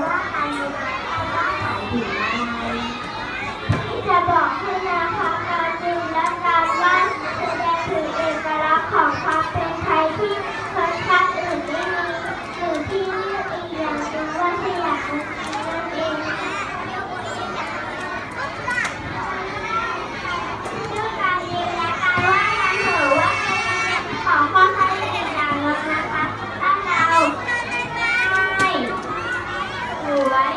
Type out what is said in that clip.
ว่าการเรียนการว่าหมายถึงอะไรที่จะบอกให้นะคะการเรียนและการวาดแสดงถึงเอกลักษณ์ของความเป็นไทยที่ชนชาติอื่นไม่มีหรือที่เรียกอีกอย่างหนึ่งว่าสยามนั่นเองด้วยการเรียนและการวาดนั้นถือว่าเป็นของข้อให้เด็กอย่างหนึ่งนะคะถ้าเราง่ายสวย